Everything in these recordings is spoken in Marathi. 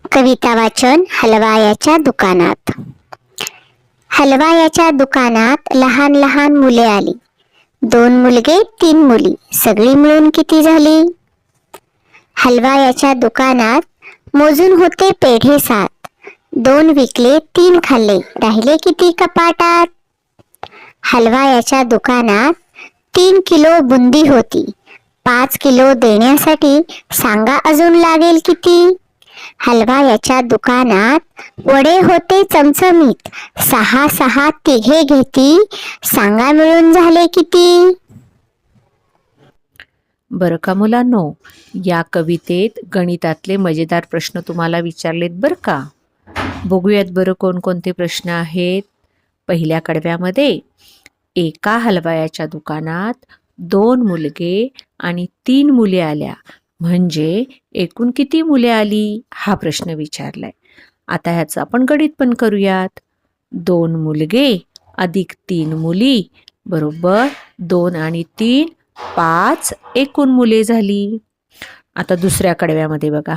कविता वाचन हलवायाच्या दुकानात. हलवायाच्या दुकानात लहान लहान मुले आली. 2 मुलगे 3 मुली, सगळी मिळून किती झाली? हलवायाच्या दुकानात मोजून होते पेढे 7. 2 विकले 3 खाल्ले, राहिले किती कपाटात? हलवायाच्या दुकानात 3 किलो बुंदी होती. 5 किलो देण्यासाठी सांगा अजून लागेल किती? हलवायाच्या दुकानात वडे होते चमचमीत. 6 तिघे घेती, सांगा मिळून झाले किती? बरं का मुलांनो, या कवितेत गणितातले मजेदार प्रश्न तुम्हाला विचारलेत बरं का. बघूयात बरं कोणकोणते प्रश्न आहेत. पहिल्या कडव्यामध्ये एका हलवायाच्या दुकानात 2 मुलगे आणि 3 मुले आल्या, म्हणजे एकूण किती मुले आली हा प्रश्न विचारलाय. आता ह्याचं आपण गणित पण करूयात. 2 मुलगे अधिक 3 मुली बरोबर 2 आणि 3 5 एकूण मुले झाली. आता दुसऱ्या कडव्यामध्ये बघा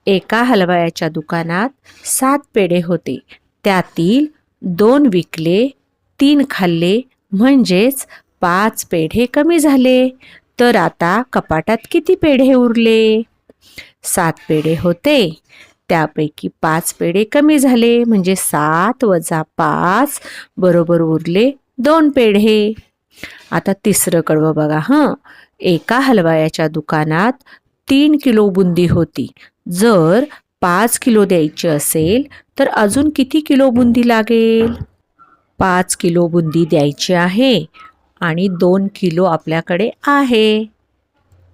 एका हलवायाच्या दुकानात 7 पेढे होते. त्यातील 2 विकले 3 खाल्ले, म्हणजेच 5 पेढे कमी झाले. तर आता कपाटात किती पेढे उरले? 7 पेढे होते, त्यापैकी 5 पेढे कमी झाले, म्हणजे 7 वजा 5 बरोबर उरले 2 पेढे. आता तिसरं कडवं बघा एका हलवायाच्या दुकानात 3 किलो बुंदी होती. जर 5 किलो द्यायची असेल तर अजून किती किलो बुंदी लागेल? 5 किलो बुंदी द्यायची आहे आणि 2 किलो आपल्याकडे आहे.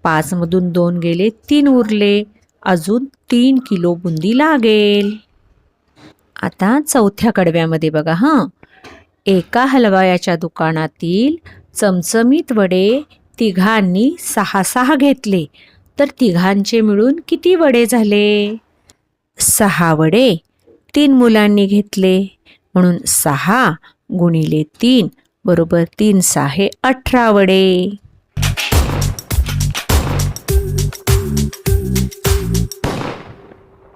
5 मधून 2 गेले 3 उरले, अजून 3 किलो बुंदी लागेल. आता चौथ्या कडव्यामध्ये बघा एका हलवायाच्या दुकानातील चमचमीत वडे तिघांनी 6 घेतले, तर तिघांचे मिळून किती वडे झाले? 6 वडे 3 मुलांनी घेतले, म्हणून 6 गुणिले 3 बरोबर 3 6 18 वडे.